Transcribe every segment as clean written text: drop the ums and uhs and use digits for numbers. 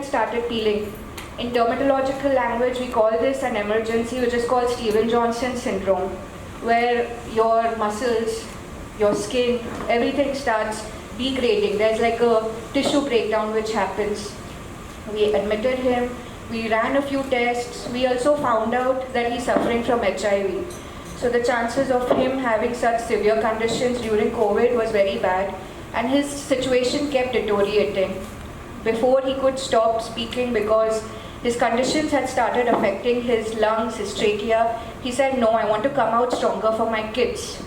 Started peeling. In dermatological language, we call this an emergency, which is called Stevens-Johnson syndrome, where your muscles, your skin, everything starts degrading. There's like a tissue breakdown which happens. We admitted him, we ran a few tests, we also found out that he's suffering from HIV. So the chances of him having such severe conditions during COVID was very bad, and his situation kept deteriorating. Before he could stop speaking because his conditions had started affecting his lungs, his trachea, he said, no, I want to come out stronger for my kids.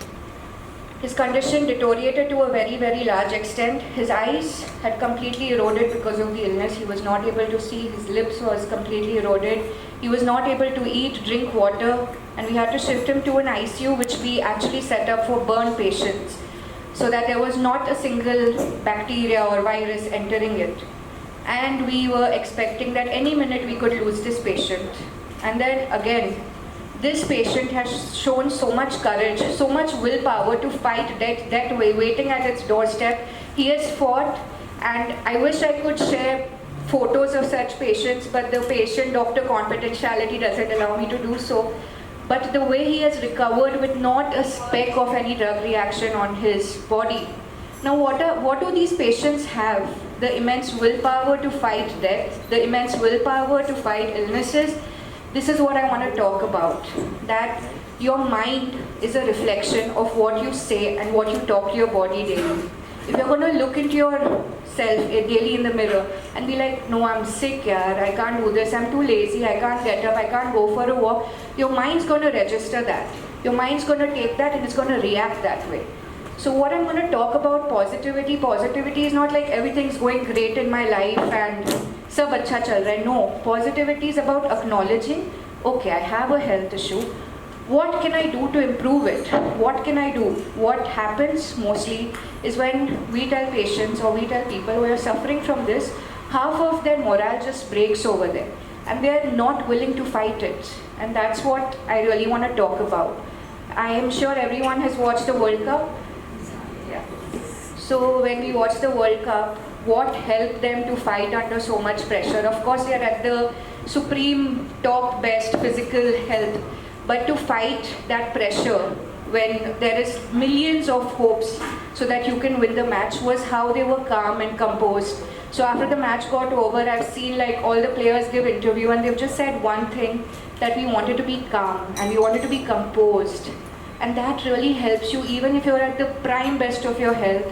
His condition deteriorated to a very, very large extent. His eyes had completely eroded because of the illness. He was not able to see. His lips was completely eroded. He was not able to eat, drink water, and we had to shift him to an ICU, which we actually set up for burn patients, so that there was not a single bacteria or virus entering it. And we were expecting that any minute we could lose this patient. And then again, this patient has shown so much courage, so much willpower to fight death that way, waiting at its doorstep. He has fought, and I wish I could share photos of such patients, but the patient-doctor confidentiality doesn't allow me to do so. But the way he has recovered with not a speck of any drug reaction on his body. Now what do these patients have? The immense willpower to fight death, the immense willpower to fight illnesses. This is what I want to talk about. That your mind is a reflection of what you say and what you talk to your body daily. If you're going to look into yourself daily in the mirror and be like, no, I'm sick, yaar, I can't do this, I'm too lazy, I can't get up, I can't go for a walk, your mind's going to register that. Your mind's going to take that and it's going to react that way. So what I'm going to talk about positivity. Positivity is not like everything's going great in my life and sab acha chal raha hai. No, positivity is about acknowledging, okay, I have a health issue. What can I do to improve it? What can I do? What happens mostly is when we tell patients or we tell people who are suffering from this, half of their morale just breaks over there and they are not willing to fight it. And that's what I really want to talk about. I am sure everyone has watched the World Cup. So when we watch the World Cup, what helped them to fight under so much pressure? Of course, they are at the supreme top best physical health, but to fight that pressure when there is millions of hopes so that you can win the match was how they were calm and composed. So after the match got over, I've seen like all the players give interview and they've just said one thing, that we wanted to be calm and we wanted to be composed. And that really helps you even if you're at the prime best of your health.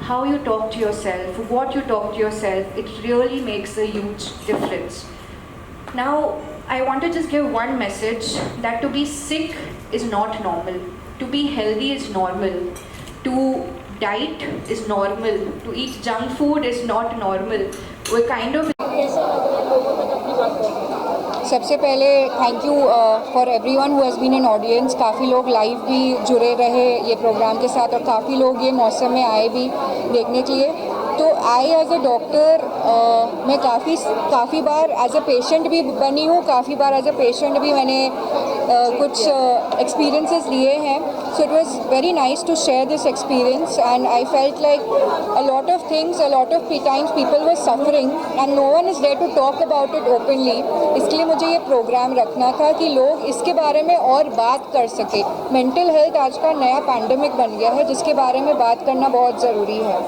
How you talk to yourself, what you talk to yourself, it really makes a huge difference. Now, I want to just give one message that to be sick is not normal. To be healthy is normal. To diet is normal. To eat junk food is not normal. We're kind of... सबसे पहले thank you for everyone who has been in audience. काफ़ी लोग live भी जुड़े रहे ये programme के साथ और काफ़ी लोग ये मौसम में आए भी देखने के लिए. तो आई एज अ डॉक्टर मैं काफ़ी बार एज अ पेशेंट भी बनी हूँ, काफ़ी बार एज अ पेशेंट भी मैंने कुछ एक्सपीरियंसेस लिए हैं. So it was very nice to share this experience and I felt like a lot of things, a lot of times people were suffering and no one is there to talk about it openly. इसलिए मुझे ये programme रखना था कि लोग इसके बारे में और बात कर सके. मेंटल हेल्थ आज का नया पैंडमिक बन गया है जिसके बारे में बात करना बहुत ज़रूरी है.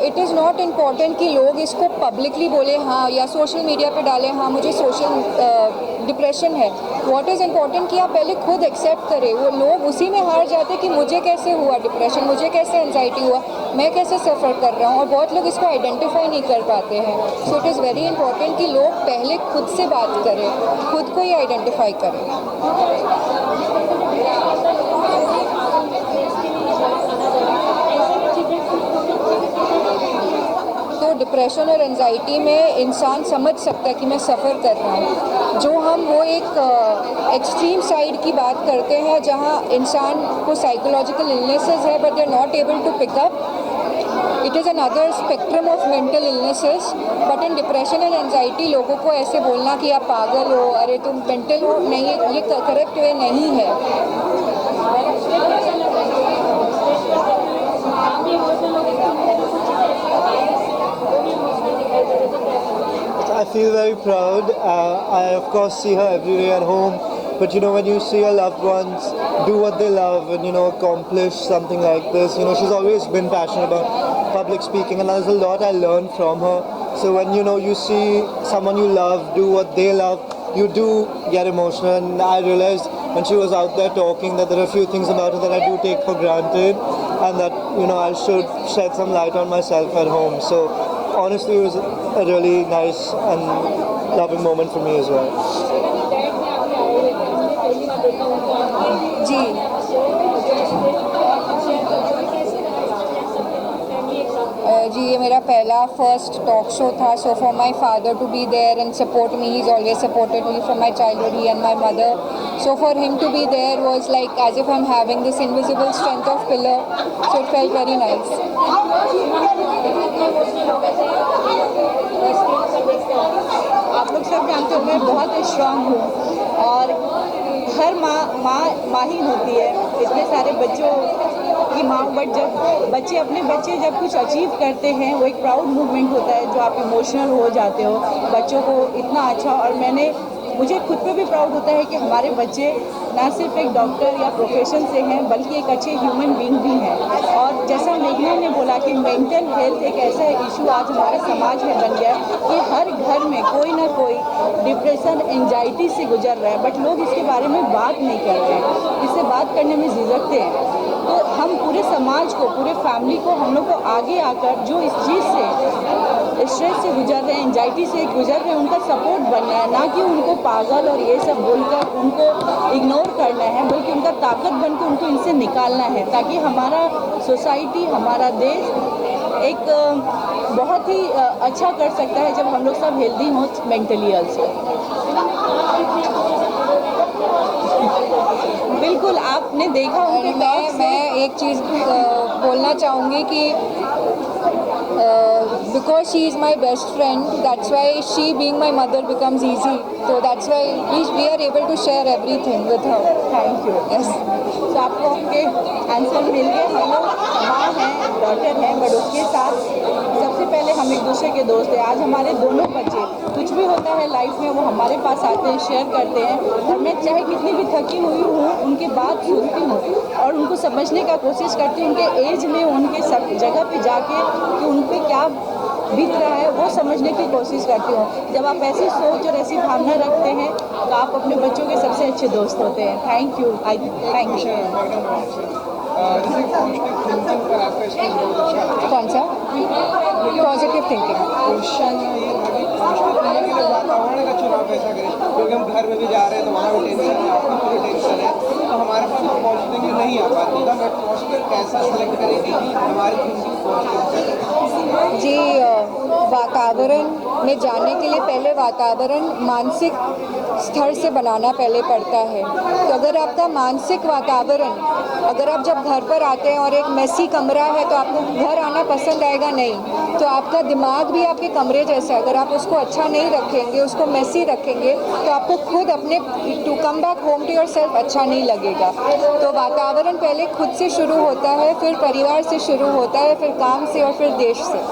इट इज़ नॉट इम्पॉर्टेंट कि लोग इसको पब्लिकली बोले हाँ, या सोशल मीडिया पे डालें हाँ मुझे सोशल डिप्रेशन है. व्हाट इज़ इम्पॉर्टेंट कि आप पहले खुद एक्सेप्ट करें. वो लोग उसी में हार जाते कि मुझे कैसे हुआ डिप्रेशन, मुझे कैसे एंजाइटी हुआ, मैं कैसे सफ़र कर रहा हूँ, और बहुत लोग इसको आइडेंटिफाई नहीं कर पाते हैं. So it is very important कि लोग पहले खुद से बात करें, खुद को ही आइडेंटिफाई करें. डिप्रेशन और एंजाइटी में इंसान समझ सकता है कि मैं सफ़र कर रहा हूँ. जो हम वो एक एक्सट्रीम साइड की बात करते हैं जहाँ इंसान को साइकोलॉजिकल इलनेसेस है but they are not able to pick up. It is another spectrum of mental illnesses. But in depression and anxiety लोगों को ऐसे बोलना कि आप पागल हो, अरे तुम मेंटल हो, नहीं, ये करेक्ट वे नहीं है. I feel very proud. I of course see her every day at home, but you know, when you see your loved ones do what they love and, you know, accomplish something like this, you know, she's always been passionate about public speaking, and there's a lot I learned from her. So when, you know, you see someone you love do what they love, you do get emotional. And I realized when she was out there talking that there are a few things about her that I do take for granted, and that, you know, I should shed some light on myself at home. So honestly, it was a really nice and loving moment for me as well. जी जी ये मेरा पहला first talk show था. So for my father to be there and support me, he is always supported me from my childhood, he and my mother. So for him to be there was like as if I'm having this invisible strength of pillar. So it felt very nice. आप लोग सब जानते हो मैं बहुत strong हूँ और हर माँ ही होती है इतने सारे बच्चों की माँ. बट जब बच्चे जब कुछ अचीव करते हैं वो एक प्राउड मूवमेंट होता है जो आप इमोशनल हो जाते हो. बच्चों को इतना अच्छा, और मुझे खुद पे भी प्राउड होता है कि हमारे बच्चे ना सिर्फ एक डॉक्टर या प्रोफेशन से हैं बल्कि एक अच्छे ह्यूमन बीइंग भी हैं. और जैसा मेघना ने बोला कि मेंटल हेल्थ एक ऐसा इशू आज हमारे समाज में बन गया है कि हर घर में कोई ना कोई डिप्रेशन एंजाइटी से गुजर रहा है, बट लोग इसके बारे में बात नहीं कर रहे हैं, इससे बात करने में झिझकते हैं. तो हम पूरे समाज को, पूरे फैमिली को, हम लोग को आगे आकर जो इस चीज़ से स्ट्रेस से गुजर रहे हैं, एंजाइटी से गुजर रहे हैं, उनका सपोर्ट बनना है, ना कि उनको पागल और ये सब बोलकर उनको इग्नोर करना है, बल्कि उनका ताकत बनकर उनको इनसे निकालना है, ताकि हमारा सोसाइटी, हमारा देश एक बहुत ही अच्छा कर सकता है जब हम लोग सब हेल्दी हों मेंटली ऑल्सो. बिल्कुल आपने देखा होगा. मैं एक चीज़ बोलना चाहूँगी कि because she is my best friend, that's why she being my mother becomes easy. So that's why we are able to share everything with her. Thank you. Yes. तो आपको आपके आंसर मिल गए. हम लोग माँ हैं, डॉटर हैं, बट उसके साथ सबसे पहले हम एक दूसरे के दोस्त हैं. आज हमारे दोनों बच्चे कुछ भी होता है लाइफ में वो हमारे पास आते हैं, शेयर करते हैं, और मैं चाहे कितनी भी थकी हुई हूँ उनकी बात सुनती हूँ और उनको समझने का कोशिश करती हूँ. उनके एज में, उनके सब जगह पे जाके कि उन पर क्या बीत रहा है वो समझने की कोशिश करती हूँ. जब आप ऐसी सोच और ऐसी भावना रखते हैं तो आप अपने बच्चों के सबसे अच्छे दोस्त होते हैं. Thank you. Thank you. कौन सा? Positive thinking. वातावरण का चुनाव कैसा करें, क्योंकि हम घर में भी जा रहे हैं तो वहाँ भी टेंशन है, आपको पूरी टेंशन है, तो हमारे पास पॉजिटिव नहीं आ पाती. तो मैं पॉजिटिव कैसा सेलेक्ट करेंगे कि हमारी थिंकिंग पॉजिटिव. जी वातावरण में जाने के लिए पहले वातावरण मानसिक स्तर से बनाना पहले पड़ता है। तो अगर आपका मानसिक वातावरण, अगर आप जब घर पर आते हैं और एक मेसी कमरा है तो आपको घर आना पसंद आएगा नहीं। तो आपका दिमाग भी आपके कमरे जैसा है, अगर आप उसको अच्छा नहीं रखेंगे, उसको मेसी रखेंगे तो आपको खुद अपने to come back home to yourself अच्छा नहीं लगेगा। तो वातावरण पहले खुद से शुरू होता है, फिर परिवार से शुरू होता है, फिर काम से और फिर देश से।